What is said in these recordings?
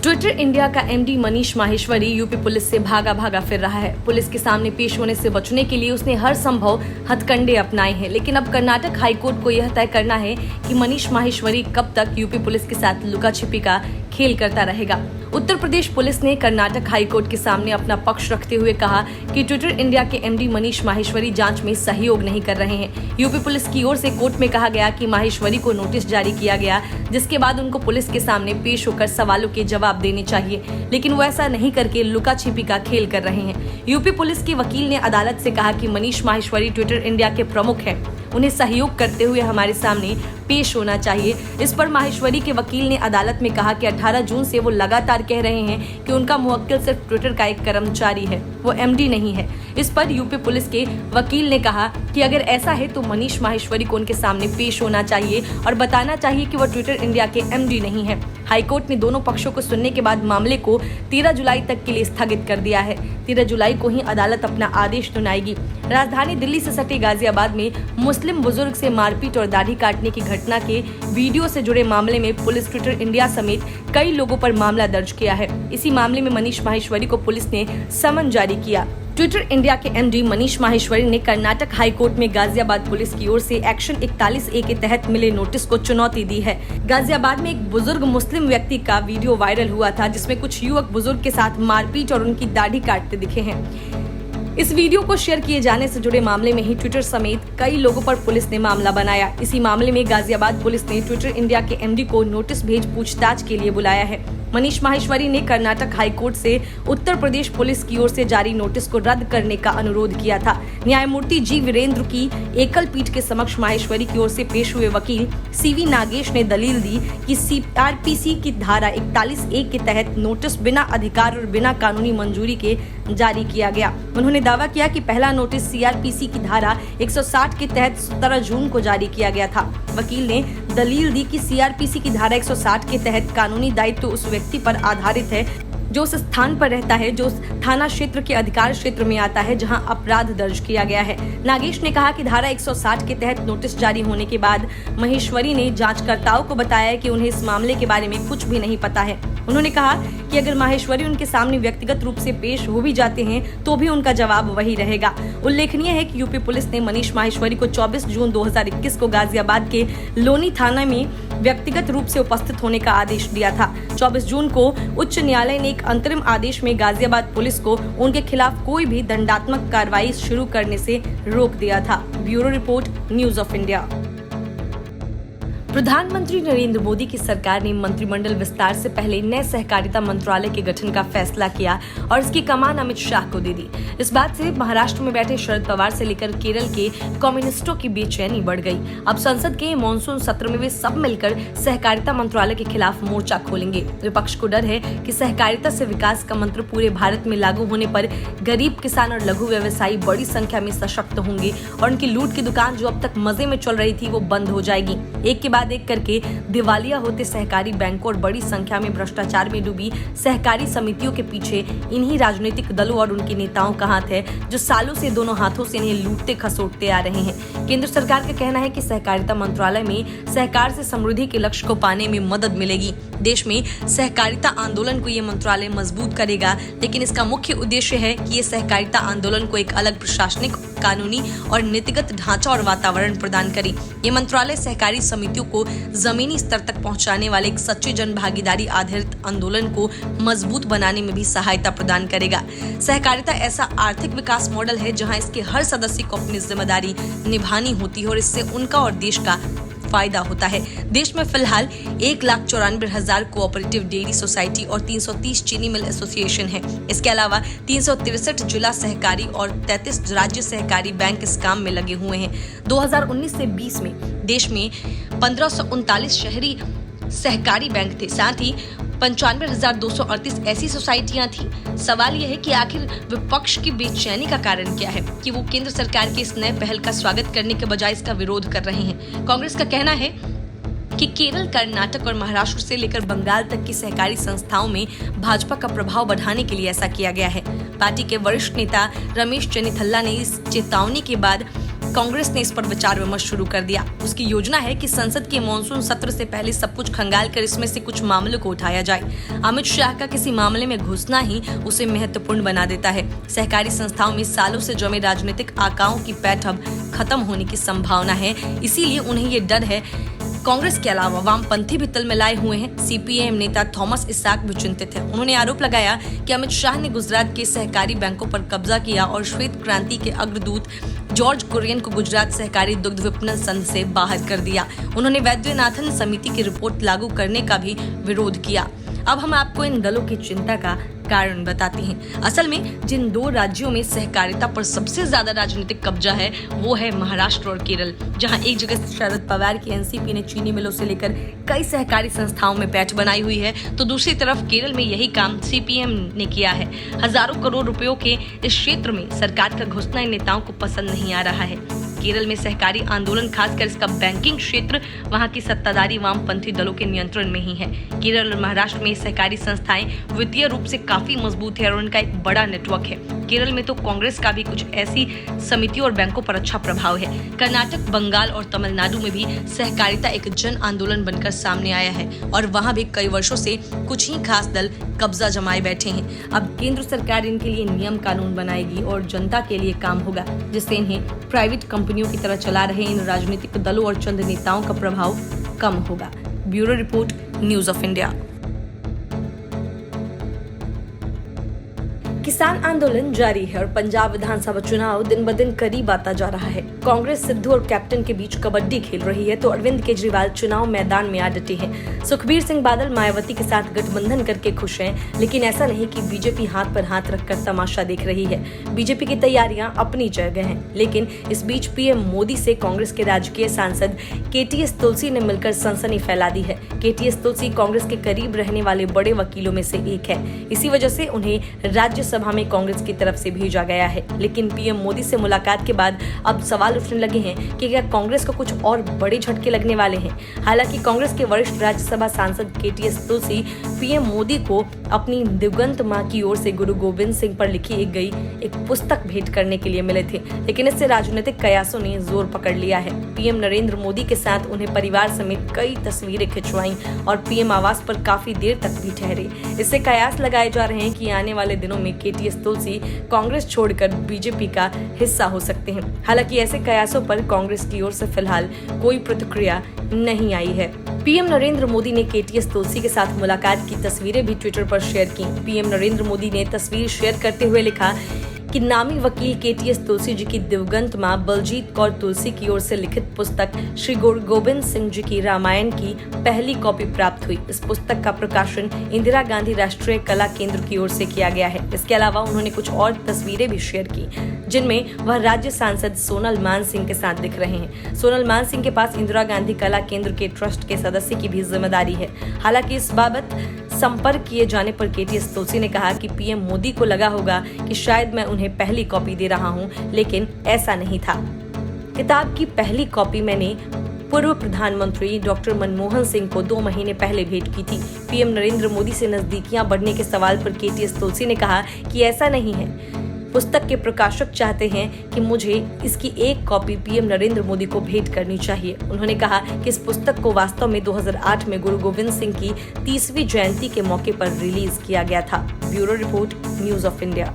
Twitter India का MD Manish Maheshwari UP police से भागा भागा फिर रहा है। पुलिस के सामने पेश होने से बचने के लिए उसने हर संभव हथकंडे अपनाए हैं, लेकिन अब कर्नाटक हाईकोर्ट को यह तय करना है कि मनीष माहेश्वरी कब तक यूपी पुलिस के साथ लुका छिपी का खेल करता रहेगा। उत्तर प्रदेश पुलिस ने कर्नाटक हाईकोर्ट के सामने अपना पक्ष रखते हुए कहा कि ट्विटर इंडिया के एमडी मनीष माहेश्वरी जांच में सहयोग नहीं कर रहे हैं। यूपी पुलिस की ओर से कोर्ट में कहा गया कि माहेश्वरी को नोटिस जारी किया गया, जिसके बाद उनको पुलिस के सामने पेश होकर सवालों के जवाब देने चाहिए, लेकिन वो ऐसा नहीं करके लुका छिपी का खेल कर रहे हैं। यूपी पुलिस के वकील ने अदालत से कहा कि मनीष माहेश्वरी ट्विटर इंडिया के प्रमुख हैं, उन्हें सहयोग करते हुए हमारे सामने पेश होना चाहिए। इस पर माहेश्वरी के वकील ने अदालत में कहा कि 18 जून से वो लगातार कह रहे हैं कि उनका मुवक्किल सिर्फ ट्विटर का एक कर्मचारी है, वो एमडी नहीं है। इस पर यूपी पुलिस के वकील ने कहा कि अगर ऐसा है तो मनीष माहेश्वरी को उनके सामने पेश होना चाहिए और बताना चाहिए कि वो ट्विटर इंडिया के एमडी नहीं है। हाईकोर्ट ने दोनों पक्षों को सुनने के बाद मामले को 13 जुलाई तक के लिए स्थगित कर दिया है। 13 जुलाई को ही अदालत अपना आदेश सुनाएगी। राजधानी दिल्ली से सटे गाजियाबाद में मुस्लिम बुजुर्ग से मारपीट और दाढ़ी काटने की घटना के वीडियो से जुड़े मामले में पुलिस ट्विटर इंडिया समेत कई लोगों पर मामला दर्ज किया है। इसी मामले में मनीष माहेश्वरी को पुलिस ने समन जारी किया। ट्विटर इंडिया के एमडी मनीष माहेश्वरी ने कर्नाटक हाईकोर्ट में गाजियाबाद पुलिस की ओर से एक्शन 41A के तहत मिले नोटिस को चुनौती दी है। गाजियाबाद में एक बुजुर्ग मुस्लिम व्यक्ति का वीडियो वायरल हुआ था, जिसमें कुछ युवक बुजुर्ग के साथ मारपीट और उनकी दाढ़ी काटते दिखे हैं। इस वीडियो को शेयर किए जाने से जुड़े मामले में ही ट्विटर समेत कई लोगों पर पुलिस ने मामला बनाया। इसी मामले में गाजियाबाद पुलिस ने ट्विटर इंडिया के एमडी को नोटिस भेज पूछताछ के लिए बुलाया है। मनीष माहेश्वरी ने कर्नाटक हाईकोर्ट से उत्तर प्रदेश पुलिस की ओर से जारी नोटिस को रद्द करने का अनुरोध किया था। न्यायमूर्ति जी वीरेंद्र की एकल पीठ के समक्ष माहेश्वरी की ओर से पेश हुए वकील सीवी नागेश ने दलील दी कि सीआरपीसी की धारा 41A के तहत नोटिस बिना अधिकार और बिना कानूनी मंजूरी के जारी किया गया। उन्होंने दावा किया कि पहला नोटिस सीआरपीसी की धारा 160 के तहत 17 जून को जारी किया गया था। वकील ने दलील दी कि सीआरपीसी की धारा 160 के तहत कानूनी दायित्व उस व्यक्ति पर आधारित है जो उस स्थान पर रहता है जो उस थाना क्षेत्र के अधिकार क्षेत्र में आता है जहां अपराध दर्ज किया गया है। नागेश ने कहा कि धारा 160 के तहत नोटिस जारी होने के बाद महेश्वरी ने जांचकर्ताओं को बताया कि उन्हें इस मामले के बारे में कुछ भी नहीं पता है। उन्होंने कहा कि अगर माहेश्वरी उनके सामने व्यक्तिगत रूप से पेश हो भी जाते हैं तो भी उनका जवाब वही रहेगा। उल्लेखनीय है कि यूपी पुलिस ने मनीष माहेश्वरी को 24 जून 2021 को गाजियाबाद के लोनी थाना में व्यक्तिगत रूप से उपस्थित होने का आदेश दिया था। 24 जून को उच्च न्यायालय ने एक अंतरिम आदेश में गाजियाबाद पुलिस को उनके खिलाफ कोई भी दंडात्मक कार्रवाई शुरू करने से रोक दिया था। Bureau report, news of India. प्रधानमंत्री नरेंद्र मोदी की सरकार ने मंत्रिमंडल विस्तार से पहले नए सहकारिता मंत्रालय के गठन का फैसला किया और इसकी कमान अमित शाह को दे दी। इस बात से महाराष्ट्र में बैठे शरद पवार से लेकर केरल के कम्युनिस्टों की बेचैनी बढ़ गई। अब संसद के मॉनसून सत्र में वे सब मिलकर सहकारिता मंत्रालय के खिलाफ मोर्चा खोलेंगे। विपक्ष को डर है कि सहकारिता से विकास का मंत्र पूरे भारत में लागू होने पर गरीब किसान और लघु व्यवसायी बड़ी संख्या में सशक्त होंगे और उनकी लूट की दुकान जो अब तक मजे में चल रही थी वो बंद हो जाएगी। एक के बाद एक करके दिवालिया होते सहकारी बैंकों और बड़ी संख्या में भ्रष्टाचार में डूबी सहकारी समितियों के पीछे इन्हीं राजनीतिक दलों और उनके नेताओं का हाथ है, जो सालों से दोनों हाथों से इन्हें लूटते खसोटते आ रहे हैं। केंद्र सरकार का कहना है कि सहकारिता मंत्रालय में सहकार से समृद्धि के लक्ष्य को पाने में मदद मिलेगी। देश में सहकारिता आंदोलन को ये मंत्रालय मजबूत करेगा, लेकिन इसका मुख्य उद्देश्य है कि ये सहकारिता आंदोलन को एक अलग प्रशासनिक, कानूनी और नीतिगत ढांचा और वातावरण प्रदान करे। ये मंत्रालय सहकारी समितियों को जमीनी स्तर तक पहुंचाने वाले एक सच्चे जन भागीदारी आधारित आंदोलन को मजबूत बनाने में भी सहायता प्रदान करेगा। सहकारिता ऐसा आर्थिक विकास मॉडल है जहां इसके हर सदस्य को अपनी जिम्मेदारी निभानी होती है और इससे उनका और देश का फायदा होता है। देश में फिलहाल 1,94,000 कोऑपरेटिव डेयरी सोसाइटी और 330 चीनी मिल एसोसिएशन है। इसके अलावा 363 जिला सहकारी और 33 राज्य सहकारी बैंक इस काम में लगे हुए हैं। 2019 से 20 में देश में 1539 शहरी सहकारी बैंक थे। साथ ही 95,238 ऐसी सोसाइटियां थी। सवाल यह है कि आखिर विपक्ष की बेचैनी का कारण क्या है कि वो केंद्र सरकार की इस नए पहल का स्वागत करने के बजाय इसका विरोध कर रहे हैं। कांग्रेस का कहना है कि केरल, कर्नाटक और महाराष्ट्र से लेकर बंगाल तक की सहकारी संस्थाओं में भाजपा का प्रभाव बढ़ाने के लिए ऐसा किया गया है। पार्टी के वरिष्ठ नेता रमेश चेन्निथल्ला ने इस चेतावनी के बाद कांग्रेस ने इस पर विचार विमर्श शुरू कर दिया। उसकी योजना है कि संसद के मॉनसून सत्र से पहले सब कुछ खंगाल कर इसमें से कुछ मामलों को उठाया जाए। अमित शाह का किसी मामले में घुसना ही उसे महत्वपूर्ण बना देता है। सहकारी संस्थाओं में सालों से जमे राजनीतिक आकाओं की पैठ अब खत्म होने की संभावना है, इसीलिए उन्हें ये डर है। कांग्रेस के अलावा वामपंथी भी तल में लाए हुए हैं। सीपीएम नेता थॉमस इसाक भी चिंतित है। उन्होंने आरोप लगाया कि अमित शाह ने गुजरात के सहकारी बैंकों पर कब्जा किया और श्वेत क्रांति के अग्रदूत जॉर्ज कुरियन को गुजरात सहकारी दुग्ध विपणन संघ से बाहर कर दिया। उन्होंने वैद्यनाथन समिति की रिपोर्ट लागू करने का भी विरोध किया। अब हम आपको इन दलों की चिंता का कारण बताते हैं। असल में जिन दो राज्यों में सहकारिता पर सबसे ज्यादा राजनीतिक कब्जा है वो है महाराष्ट्र और केरल, जहां एक जगह शरद पवार की एनसीपी ने चीनी मिलों से लेकर कई सहकारी संस्थाओं में पैठ बनाई हुई है, तो दूसरी तरफ केरल में यही काम सीपीएम ने किया है। हजारों करोड़ रुपयों के इस क्षेत्र में सरकार का घुसना इन नेताओं को पसंद नहीं आ रहा है। केरल में सहकारी आंदोलन, खासकर इसका बैंकिंग क्षेत्र, वहां की सत्ताधारी वामपंथी दलों के नियंत्रण में ही है। केरल और महाराष्ट्र में सहकारी संस्थाएं वित्तीय रूप से काफी मजबूत है और उनका एक बड़ा नेटवर्क है। केरल में तो कांग्रेस का भी कुछ ऐसी समितियों और बैंकों पर अच्छा प्रभाव है। कर्नाटक, बंगाल और तमिलनाडु में भी सहकारिता एक जन आंदोलन बनकर सामने आया है और वहां भी कई वर्षों से कुछ ही खास दल कब्जा जमाए बैठे हैं। अब केंद्र सरकार इनके लिए नियम कानून बनाएगी और जनता के लिए काम होगा, जिससे इन्हें प्राइवेट कंपनियों की तरह चला रहे इन राजनीतिक दलों और चंद नेताओं का प्रभाव कम होगा। Bureau report, news of India. किसान आंदोलन जारी है और पंजाब विधानसभा चुनाव दिन ब दिन करीब आता जा रहा है। कांग्रेस सिद्धू और कैप्टन के बीच कबड्डी खेल रही है तो अरविंद केजरीवाल चुनाव मैदान में आ डटे हैं। सुखबीर सिंह बादल मायावती के साथ गठबंधन करके खुश हैं, लेकिन ऐसा नहीं कि बीजेपी हाथ पर हाथ रखकर तमाशा देख रही है। बीजेपी की तैयारियां अपनी जगह हैं, लेकिन इस बीच पीएम मोदी से कांग्रेस के राजकीय सांसद केटीएस तुलसी ने मिलकर सनसनी फैला दी है। केटीएस तुलसी कांग्रेस के करीब रहने वाले बड़े वकीलों में से एक है। इसी वजह से उन्हें राज्यसभा में कांग्रेस की तरफ से भेजा गया है। लेकिन पीएम मोदी से मुलाकात के बाद अब सवाल उठने लगे हैं कि क्या कांग्रेस को कुछ और बड़े झटके लगने वाले हैं। हालांकि कांग्रेस के वरिष्ठ राज्यसभा सांसद केटीएस तुलसी पीएम मोदी को अपनी दिवंगत मां की ओर से गुरु गोविंद सिंह पर लिखी गई एक पुस्तक भेंट करने के लिए मिले थे, लेकिन इससे राजनीतिक कयासों ने जोर पकड़ लिया है। पीएम नरेंद्र मोदी के साथ उन्हें परिवार समेत कई तस्वीरें खिंचवाई और पीएम आवास पर काफी देर तक भी ठहरे। इससे कयास लगाए जा रहे हैं कि आने वाले दिनों में केटीएस तुलसी कांग्रेस छोड़कर बीजेपी का हिस्सा हो सकते हैं। हालांकि ऐसे कयासों पर कांग्रेस की ओर से फिलहाल कोई प्रतिक्रिया नहीं आई है। पीएम नरेंद्र मोदी ने केटीएस तुलसी के साथ मुलाकात की तस्वीरें भी ट्विटर पर शेयर की। पीएम नरेंद्र मोदी ने तस्वीर शेयर करते हुए लिखा कि नामी वकील केटीएस तुलसी जी की दिवंगत मां बलजीत कौर तुलसी की ओर से लिखित पुस्तक श्री गुरु गोविंद सिंह जी की रामायण की पहली कॉपी प्राप्त हुई। इस पुस्तक का प्रकाशन इंदिरा गांधी राष्ट्रीय कला केंद्र की ओर से किया गया है। इसके अलावा उन्होंने कुछ और तस्वीरें भी शेयर की, जिनमें वह राज्य सांसद सोनल मान सिंह के साथ दिख रहे हैं। सोनल मान सिंह के पास इंदिरा गांधी कला केंद्र के ट्रस्ट के सदस्य की भी जिम्मेदारी है। हालांकि इस बाबत संपर्क किए जाने पर केटीएस तुलसी ने कहा कि पीएम मोदी को लगा होगा कि शायद मैं उन्हें पहली कॉपी दे रहा हूं, लेकिन ऐसा नहीं था। किताब की पहली कॉपी मैंने पूर्व प्रधानमंत्री डॉक्टर मनमोहन सिंह को 2 महीने पहले भेंट की थी। पीएम नरेंद्र मोदी से नजदीकियां बढ़ने के सवाल पर केटीएस तुलसी ने कहा कि ऐसा नहीं है। पुस्तक के प्रकाशक चाहते हैं कि मुझे इसकी एक कॉपी पीएम नरेंद्र मोदी को भेंट करनी चाहिए। उन्होंने कहा कि इस पुस्तक को वास्तव में 2008 में गुरु गोविंद सिंह की 30वीं जयंती के मौके पर रिलीज किया गया था। Bureau report, news of India.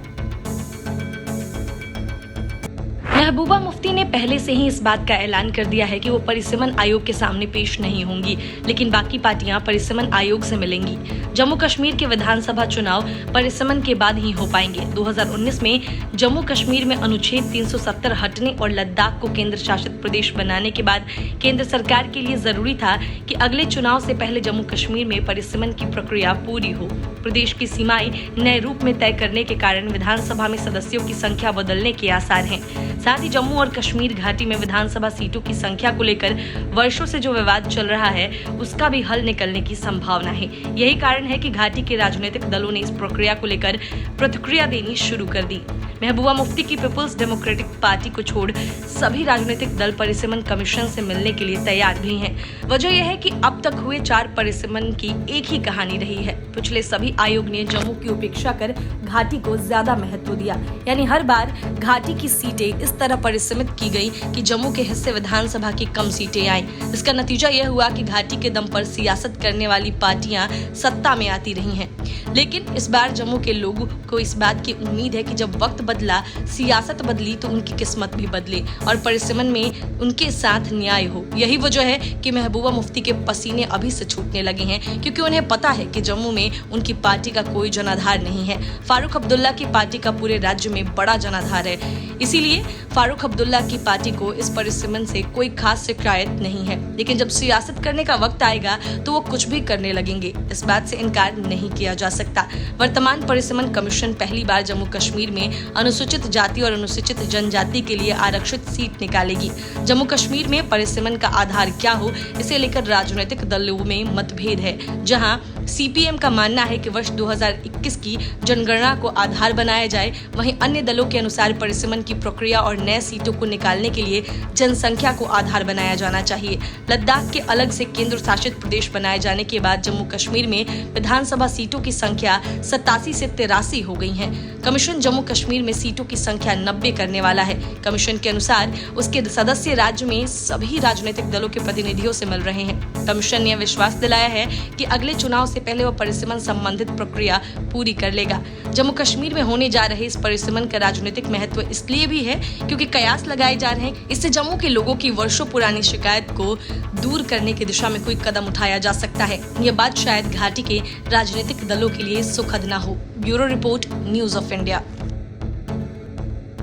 Mehbooba Mufti ने पहले से ही इस बात का ऐलान कर दिया है कि वो परिसीमन आयोग के सामने पेश नहीं होंगी, लेकिन बाकी पार्टियां परिसीमन आयोग से मिलेंगी। जम्मू कश्मीर के विधानसभा चुनाव परिसीमन के बाद ही हो पाएंगे। 2019 में जम्मू कश्मीर में अनुच्छेद 370 हटने और लद्दाख को केंद्र शासित प्रदेश बनाने के बाद केंद्र सरकार के लिए जरूरी था कि अगले चुनाव से पहले जम्मू कश्मीर में परिसीमन की प्रक्रिया पूरी हो। प्रदेश की सीमाएं नए रूप में तय करने के कारण विधानसभा में सदस्यों की संख्या बदलने के आसार हैं। साथ ही जम्मू और कश्मीर घाटी में विधानसभा सीटों की संख्या को लेकर वर्षों से जो विवाद चल रहा है, उसका भी हल निकलने की संभावना है। यही कारण है कि घाटी के राजनीतिक दलों ने इस प्रक्रिया को लेकर प्रतिक्रिया देनी शुरू कर दी। महबूबा मुफ्ती की पीपल्स डेमोक्रेटिक पार्टी को छोड़ सभी राजनीतिक दल परिसीमन कमीशन से मिलने के लिए तैयार भी हैं। वजह यह है कि अब तक हुए 4 परिसीमन की एक ही कहानी रही है। पिछले सभी आयोग ने जम्मू की उपेक्षा कर घाटी को ज्यादा महत्व दिया, यानी हर बार घाटी की सीटें इस इस तरह परिसीमित की गई कि जम्मू के हिस्से विधानसभा की कम सीटें आईं। इसका नतीजा यह हुआ कि घाटी के दम पर सियासत करने वाली पार्टियां सत्ता में आती रही हैं। लेकिन इस बार जम्मू के लोगों को इस बात की उम्मीद है कि जब वक्त बदला, सियासत बदली, तो उनकी किस्मत भी बदले और परिसीमन में उनके साथ न्याय हो। यही वजह है कि महबूबा मुफ्ती के पसीने अभी से छूटने लगे हैं, क्योंकि उन्हें पता है कि जम्मू में उनकी पार्टी का कोई जनाधार नहीं है। फारूक अब्दुल्ला की पार्टी का पूरे राज्य में बड़ा जनाधार है, इसीलिए फारूक अब्दुल्ला की पार्टी को इस परिसीमन से कोई खास शिकायत नहीं है। लेकिन जब सियासत करने का वक्त आएगा तो वो कुछ भी करने लगेंगे, इस बात से इनकार नहीं किया जा सकता। वर्तमान परिसीमन कमीशन पहली बार जम्मू कश्मीर में अनुसूचित जाति और अनुसूचित जनजाति के लिए आरक्षित सीट निकालेगी। जम्मू कश्मीर में परिसीमन का आधार क्या हो, इसे लेकर राजनीतिक दलों में मतभेद है। जहां सीपीएम का मानना है कि वर्ष 2021 की जनगणना को आधार बनाया जाए, वहीं अन्य दलों के अनुसार परिसीमन की प्रक्रिया और नए सीटों को निकालने के लिए जनसंख्या को आधार बनाया जाना चाहिए। लद्दाख के अलग से केंद्र शासित प्रदेश बनाए जाने के बाद जम्मू कश्मीर में विधानसभा सीटों की संख्या 87 से 83 हो गई है। कमीशन जम्मू कश्मीर में सीटों की संख्या 90 करने वाला है। कमीशन के अनुसार उसके सदस्य राज्य में सभी राजनीतिक दलों के प्रतिनिधियों से मिल रहे हैं। कमीशन ने विश्वास दिलाया है कि अगले चुनाव से पहले वह परिसीमन संबंधित प्रक्रिया पूरी कर लेगा। जम्मू कश्मीर में होने जा रहे इस परिसीमन का राजनीतिक महत्व इसलिए भी है क्योंकि कयास लगाए जा रहे हैं, इससे जम्मू के लोगों की वर्षों पुरानी शिकायत को दूर करने की दिशा में कोई कदम उठाया जा सकता है। यह बात शायद घाटी के राजनीतिक दलों के लिए सुखद न हो। Bureau report, news of India.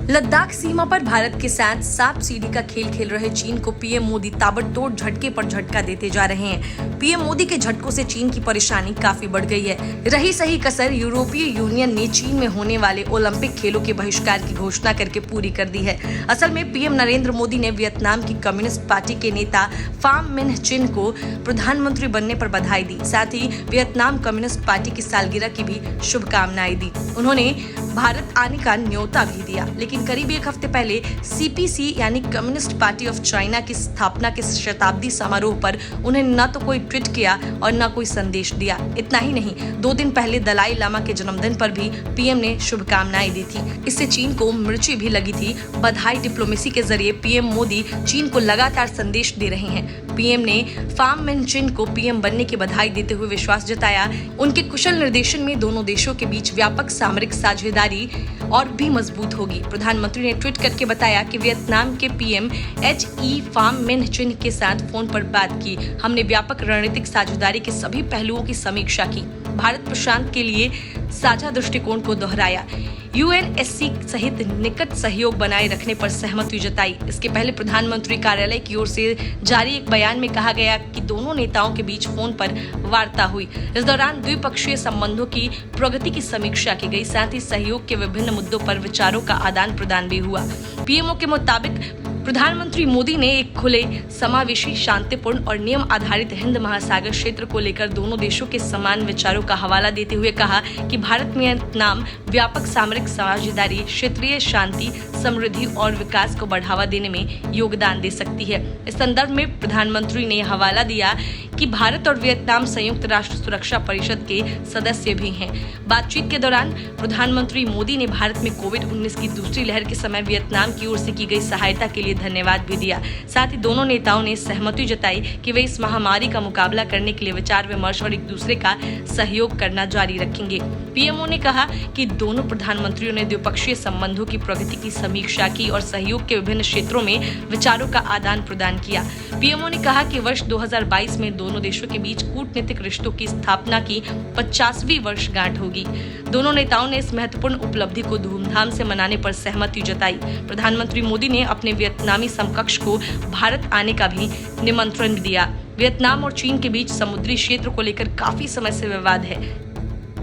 Ladakh सीमा पर भारत के साथ सांप सीढ़ी का खेल खेल रहे चीन को पीएम मोदी ताबड़तोड़ झटके पर झटका देते जा रहे हैं। पीएम मोदी के झटकों से चीन की परेशानी काफी बढ़ गई है। रही सही कसर यूरोपीय यूनियन ने चीन में होने वाले ओलंपिक खेलों के बहिष्कार की घोषणा करके पूरी कर दी है। असल में पीएम नरेंद्र मोदी ने वियतनाम की कम्युनिस्ट पार्टी के नेता फाम मिन्ह चिन को प्रधानमंत्री बनने पर बधाई दी। साथ ही वियतनाम कम्युनिस्ट पार्टी की सालगिरह की भी शुभकामनाएं दी। उन्होंने भारत आने का न्योता भी दिया। लेकिन करीब एक हफ्ते पहले सीपीसी यानी कम्युनिस्ट पार्टी ऑफ चाइना की स्थापना के शताब्दी समारोह पर उन्हें न तो कोई ट्वीट किया और न कोई संदेश दिया। इतना ही नहीं, 2 दिन पहले दलाई लामा के जन्मदिन पर भी पीएम ने शुभकामनाएं दी थी। इससे चीन को मिर्ची भी लगी थी। बधाई डिप्लोमेसी के जरिए पीएम मोदी चीन को लगातार संदेश दे रहे हैं। पीएम ने फाम मिन्ह चिन को पीएम बनने की बधाई देते हुए विश्वास जताया उनके कुशल निर्देशन में दोनों देशों के बीच व्यापक सामरिक साझेदारी और भी मजबूत होगी। प्रधानमंत्री ने ट्वीट करके बताया कि वियतनाम के पीएम HE फाम मिन्ह चिन के साथ फोन पर बात की। हमने व्यापक रणनीतिक साझेदारी के सभी पहलुओं की समीक्षा की, भारत प्रशांत के लिए साझा दृष्टिकोण को दोहराया, UNSC सहित निकट सहयोग बनाए रखने पर सहमति जताई। इसके पहले प्रधानमंत्री कार्यालय की ओर से जारी एक बयान में कहा गया कि दोनों नेताओं के बीच फोन पर वार्ता हुई। इस दौरान द्विपक्षीय संबंधों की प्रगति की समीक्षा की गई, साथ ही सहयोग के विभिन्न मुद्दों पर विचारों का आदान प्रदान भी हुआ। पीएमओ के मुताबिक प्रधानमंत्री मोदी ने एक खुले, समावेशी, शांतिपूर्ण और नियम आधारित हिंद महासागर क्षेत्र को लेकर दोनों देशों के समान विचारों का हवाला देते हुए कहा कि भारत वियतनाम व्यापक सामरिक साझेदारी क्षेत्रीय शांति, समृद्धि और विकास को बढ़ावा देने में योगदान दे सकती है। इस संदर्भ में प्रधानमंत्री ने हवाला दिया कि भारत और वियतनाम संयुक्त राष्ट्र सुरक्षा परिषद के सदस्य भी हैं। बातचीत के दौरान प्रधानमंत्री मोदी ने भारत में कोविड-19 की दूसरी लहर के समय वियतनाम की ओर से की गई सहायता के लिए धन्यवाद भी दिया। साथ ही दोनों नेताओं ने सहमति जताई कि वे इस महामारी का मुकाबला करने के लिए विचार विमर्श और एक दूसरे का सहयोग करना जारी रखेंगे। पीएमओ ने कहा कि दोनों प्रधानमंत्रियों ने द्विपक्षीय संबंधों की प्रगति की समीक्षा की और सहयोग के विभिन्न क्षेत्रों में विचारों का आदान प्रदान किया। पीएमओ ने कहा कि वर्ष 2022 में दोनों देशों के बीच कूटनीतिक रिश्तों की स्थापना की 50वीं वर्षगांठ होगी। दोनों नेताओं ने इस महत्वपूर्ण उपलब्धि को धूमधाम से मनाने पर सहमति जताई। प्रधानमंत्री मोदी ने अपने वियतनामी समकक्ष को भारत आने का भी निमंत्रण दिया। वियतनाम और चीन के बीच समुद्री क्षेत्र को लेकर काफी समय से विवाद है।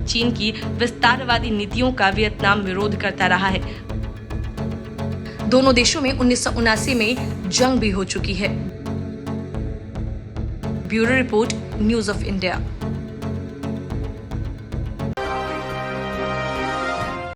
चीन की विस्तारवादी नीतियों का वियतनाम विरोध करता रहा है। दोनों देशों में 1979 में जंग भी हो चुकी है। Bureau report, news of India.